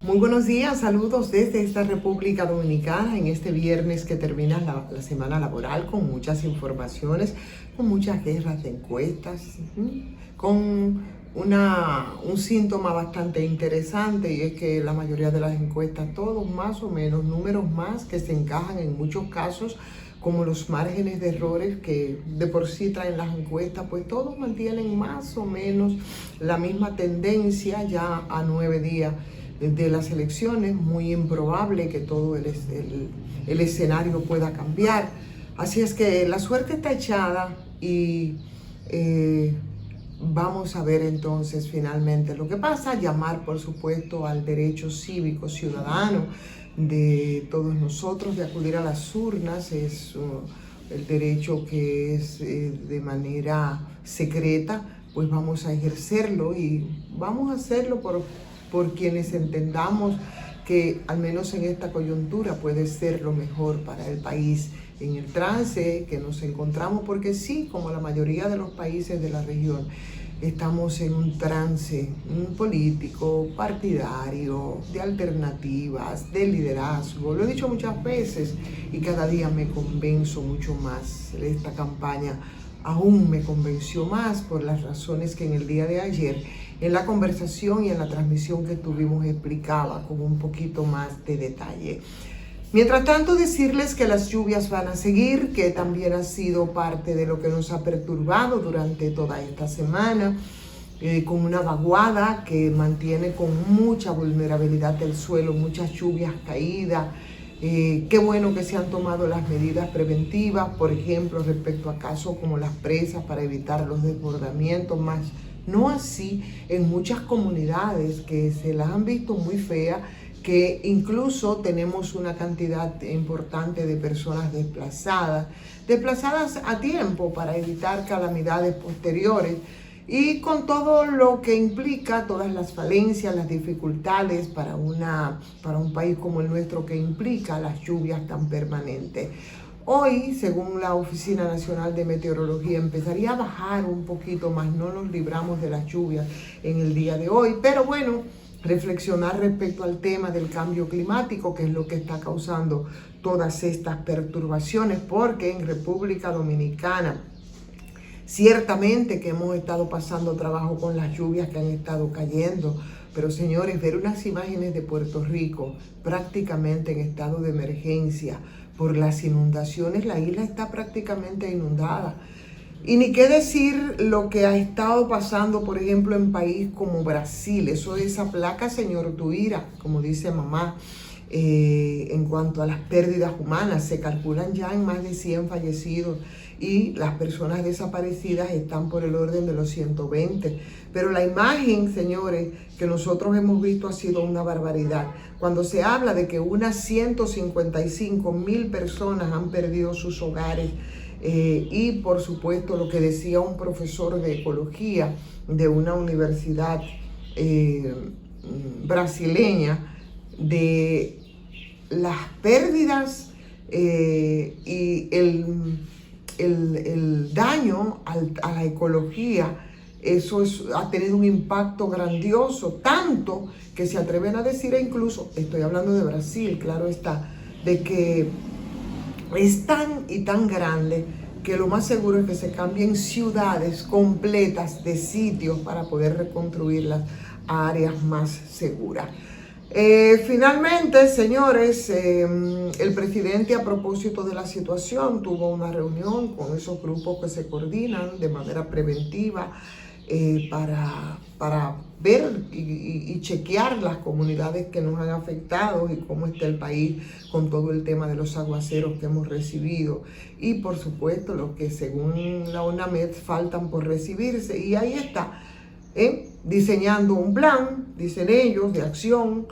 Muy buenos días, saludos desde esta República Dominicana en este viernes que termina la semana laboral con muchas informaciones, con muchas guerras de encuestas, con un síntoma bastante interesante, y es que la mayoría de las encuestas, todos más o menos, números más que se encajan en muchos casos, como los márgenes de errores que de por sí traen las encuestas, pues todos mantienen más o menos la misma tendencia ya a 9 días de las elecciones. Muy improbable que todo el escenario pueda cambiar. Así es que la suerte está echada y vamos a ver entonces finalmente lo que pasa. Llamar, por supuesto, al derecho cívico ciudadano de todos nosotros de acudir a las urnas. Es el derecho que es de manera secreta, pues vamos a ejercerlo y vamos a hacerlo por quienes entendamos que al menos en esta coyuntura puede ser lo mejor para el país en el trance que nos encontramos, porque sí, como la mayoría de los países de la región, estamos en un trance político, partidario, de alternativas, de liderazgo. Lo he dicho muchas veces y cada día me convenzo mucho más. Esta campaña aún me convenció más por las razones que en el día de ayer, en la conversación y en la transmisión que tuvimos, explicaba con un poquito más de detalle. Mientras tanto, decirles que las lluvias van a seguir, que también ha sido parte de lo que nos ha perturbado durante toda esta semana, con una vaguada que mantiene con mucha vulnerabilidad del suelo, muchas lluvias caídas. Qué bueno que se han tomado las medidas preventivas, por ejemplo, respecto a casos como las presas para evitar los desbordamientos, más no así en muchas comunidades que se las han visto muy feas, que incluso tenemos una cantidad importante de personas desplazadas a tiempo para evitar calamidades posteriores, y con todo lo que implica, todas las falencias, las dificultades para un país como el nuestro, que implica las lluvias tan permanentes. Hoy, según la Oficina Nacional de Meteorología, empezaría a bajar un poquito más, no nos libramos de las lluvias en el día de hoy, pero bueno, reflexionar respecto al tema del cambio climático, que es lo que está causando todas estas perturbaciones, porque en República Dominicana ciertamente que hemos estado pasando trabajo con las lluvias que han estado cayendo, pero señores, ver unas imágenes de Puerto Rico prácticamente en estado de emergencia por las inundaciones, la isla está prácticamente inundada. Y ni qué decir lo que ha estado pasando, por ejemplo, en país como Brasil. Eso es esa placa, señor Tuira, como dice mamá, en cuanto a las pérdidas humanas. Se calculan ya en más de 100 fallecidos y las personas desaparecidas están por el orden de los 120. Pero la imagen, señores, que nosotros hemos visto ha sido una barbaridad. Cuando se habla de que unas 155,000 personas han perdido sus hogares, y por supuesto lo que decía un profesor de ecología de una universidad brasileña, de las pérdidas y el daño a la ecología, eso ha tenido un impacto grandioso, tanto que se atreven a decir, e incluso estoy hablando de Brasil, claro está, de que es tan y tan grande que lo más seguro es que se cambien ciudades completas de sitios para poder reconstruirlas a áreas más seguras. Finalmente, señores, el presidente, a propósito de la situación, tuvo una reunión con esos grupos que se coordinan de manera preventiva para ver y chequear las comunidades que nos han afectado y cómo está el país con todo el tema de los aguaceros que hemos recibido, y por supuesto los que según la ONAMED faltan por recibirse. Y ahí está, diseñando un plan, dicen ellos, de acción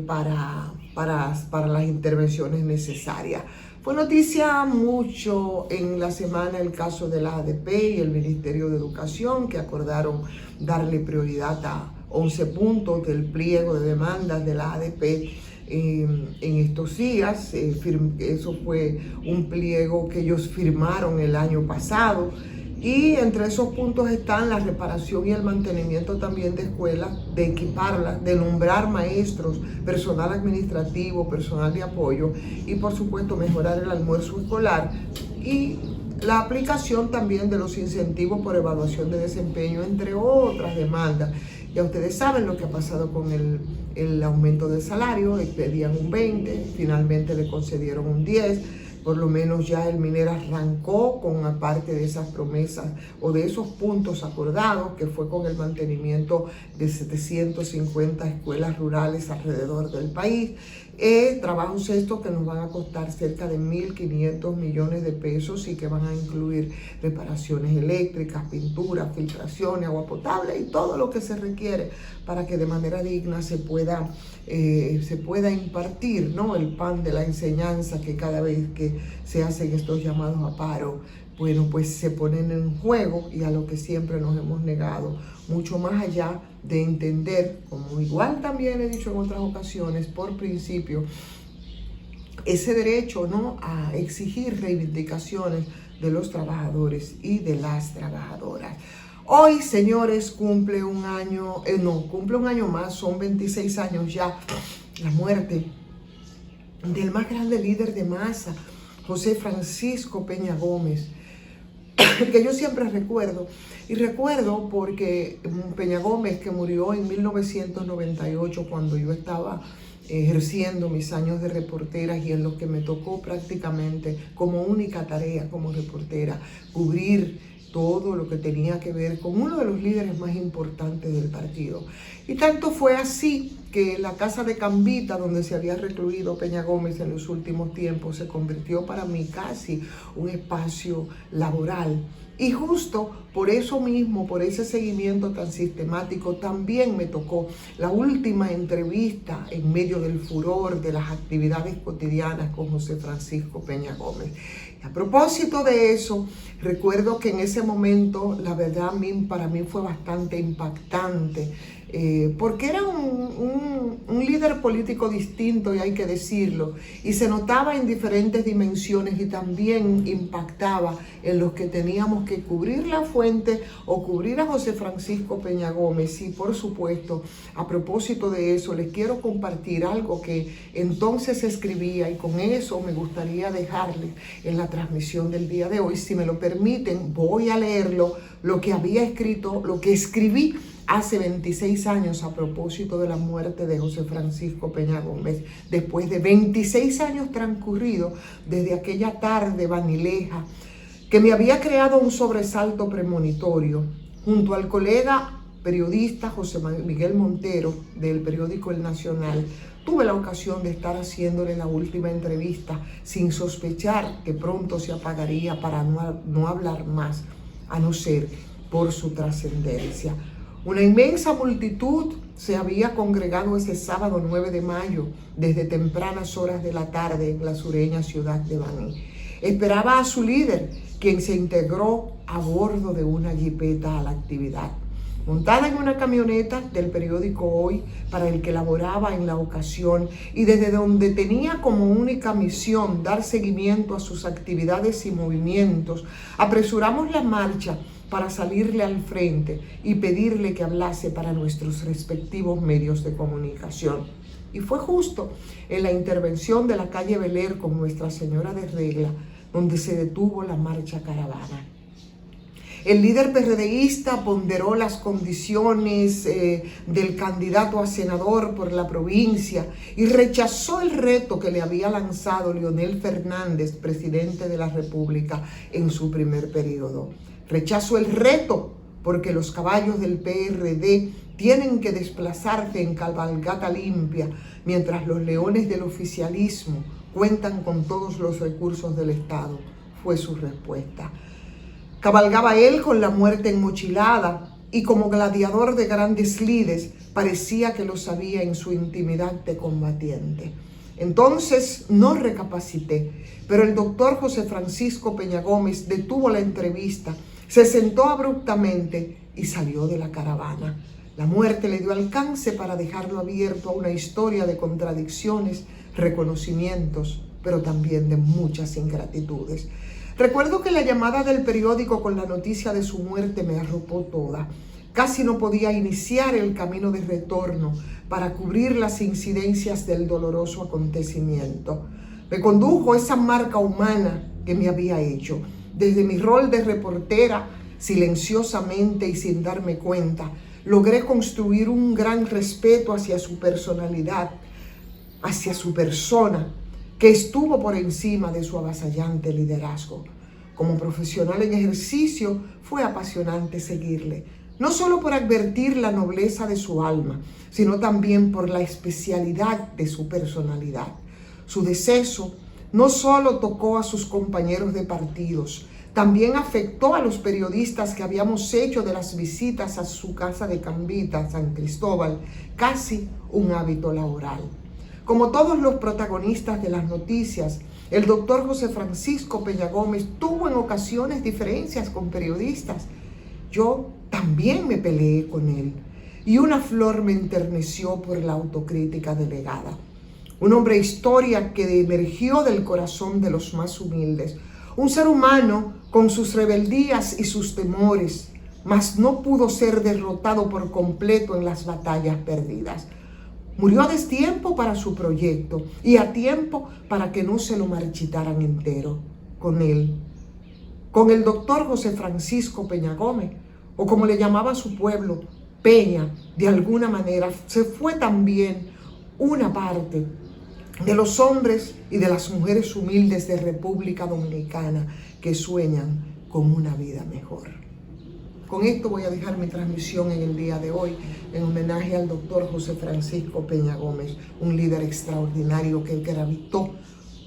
para las intervenciones necesarias. Fue noticia mucho en la semana el caso de la ADP y el Ministerio de Educación, que acordaron darle prioridad a 11 puntos del pliego de demandas de la ADP en estos días. Eso fue un pliego que ellos firmaron el año pasado. Y entre esos puntos están la reparación y el mantenimiento también de escuelas, de equiparlas, de nombrar maestros, personal administrativo, personal de apoyo y por supuesto mejorar el almuerzo escolar y la aplicación también de los incentivos por evaluación de desempeño, entre otras demandas. Ya ustedes saben lo que ha pasado con el aumento del salario. Pedían un 20, finalmente le concedieron un 10. Por lo menos ya el MINER arrancó con aparte de esas promesas o de esos puntos acordados, que fue con el mantenimiento de 750 escuelas rurales alrededor del país. Trabajos estos que nos van a costar cerca de 1.500 millones de pesos y que van a incluir reparaciones eléctricas, pinturas, filtraciones, agua potable y todo lo que se requiere para que de manera digna se pueda impartir, ¿no?, el pan de la enseñanza, que cada vez que se hacen estos llamados a paro, bueno, pues se ponen en juego, y a lo que siempre nos hemos negado, mucho más allá de entender, como igual también he dicho en otras ocasiones, por principio, ese derecho, ¿no?, a exigir reivindicaciones de los trabajadores y de las trabajadoras. Hoy, señores, cumple un año más, son 26 años ya, la muerte del más grande líder de masa, José Francisco Peña Gómez, que yo siempre recuerdo, y recuerdo porque Peña Gómez, que murió en 1998, cuando yo estaba ejerciendo mis años de reportera y en los que me tocó prácticamente como única tarea como reportera cubrir todo lo que tenía que ver con uno de los líderes más importantes del partido. Y tanto fue así que la casa de Cambita, donde se había recluido Peña Gómez en los últimos tiempos, se convirtió para mí casi un espacio laboral. Y justo por eso mismo, por ese seguimiento tan sistemático, también me tocó la última entrevista en medio del furor de las actividades cotidianas con José Francisco Peña Gómez. Y a propósito de eso, recuerdo que en ese momento, la verdad, para mí fue bastante impactante, porque era un líder político distinto, y hay que decirlo, y se notaba en diferentes dimensiones y también impactaba en los que teníamos que cubrir la fuente o cubrir a José Francisco Peña Gómez. Y por supuesto, a propósito de eso, les quiero compartir algo que entonces escribía, y con eso me gustaría dejarles en la transmisión del día de hoy. Si me lo permiten, voy a leerlo, lo que había escrito, lo que escribí hace 26 años a propósito de la muerte de José Francisco Peña Gómez, después de 26 años transcurridos desde aquella tarde vanileja que me había creado un sobresalto premonitorio. Junto al colega periodista José Miguel Montero del periódico El Nacional, tuve la ocasión de estar haciéndole la última entrevista sin sospechar que pronto se apagaría para no hablar más, a no ser por su trascendencia. Una inmensa multitud se había congregado ese sábado 9 de mayo desde tempranas horas de la tarde en la sureña ciudad de Baní. Esperaba a su líder, quien se integró a bordo de una jipeta a la actividad. Montada en una camioneta del periódico Hoy, para el que laboraba en la ocasión, y desde donde tenía como única misión dar seguimiento a sus actividades y movimientos, apresuramos la marcha para salirle al frente y pedirle que hablase para nuestros respectivos medios de comunicación. Y fue justo en la intervención de la calle Beler con Nuestra Señora de Regla donde se detuvo la marcha caravana. El líder PRDista ponderó las condiciones del candidato a senador por la provincia y rechazó el reto que le había lanzado Leonel Fernández, presidente de la República, en su primer periodo. Rechazó el reto porque los caballos del PRD tienen que desplazarse en cabalgata limpia, mientras los leones del oficialismo cuentan con todos los recursos del Estado, fue su respuesta. Cabalgaba él con la muerte enmochilada y como gladiador de grandes lides parecía que lo sabía en su intimidad de combatiente. Entonces no recapacité, pero el doctor José Francisco Peña Gómez detuvo la entrevista, se sentó abruptamente y salió de la caravana. La muerte le dio alcance para dejarlo abierto a una historia de contradicciones, reconocimientos, pero también de muchas ingratitudes. Recuerdo que la llamada del periódico con la noticia de su muerte me arropó toda. Casi no podía iniciar el camino de retorno para cubrir las incidencias del doloroso acontecimiento. Me condujo esa marca humana que me había hecho. Desde mi rol de reportera, silenciosamente y sin darme cuenta, logré construir un gran respeto hacia su personalidad, hacia su persona, que estuvo por encima de su avasallante liderazgo. Como profesional en ejercicio, fue apasionante seguirle, no solo por advertir la nobleza de su alma, sino también por la especialidad de su personalidad. Su deceso no solo tocó a sus compañeros de partidos, también afectó a los periodistas que habíamos hecho de las visitas a su casa de Cambita, San Cristóbal, casi un hábito laboral. Como todos los protagonistas de las noticias, el doctor José Francisco Peña Gómez tuvo en ocasiones diferencias con periodistas. Yo también me peleé con él y una flor me enterneció por la autocrítica delegada. Un hombre de historia que emergió del corazón de los más humildes. Un ser humano con sus rebeldías y sus temores, mas no pudo ser derrotado por completo en las batallas perdidas. Murió a destiempo para su proyecto y a tiempo para que no se lo marchitaran entero. Con él, con el doctor José Francisco Peña Gómez, o como le llamaba su pueblo, Peña, de alguna manera, se fue también una parte de los hombres y de las mujeres humildes de República Dominicana que sueñan con una vida mejor. Con esto voy a dejar mi transmisión en el día de hoy en homenaje al doctor José Francisco Peña Gómez, un líder extraordinario que gravitó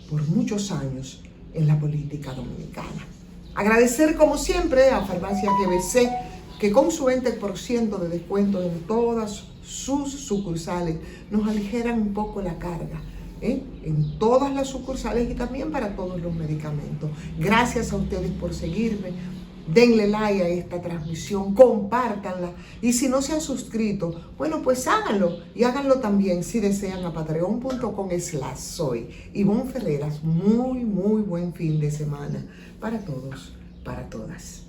por muchos años en la política dominicana. Agradecer como siempre a Farmacia GBC, que con su 20% de descuento en todas sus sucursales nos aligeran un poco la carga, en todas las sucursales y también para todos los medicamentos. Gracias a ustedes por seguirme. Denle like a esta transmisión, compártanla y si no se han suscrito, bueno, pues háganlo y háganlo también si desean a patreon.com/soy Ivonne Ferreras. Muy buen fin de semana para todos, para todas.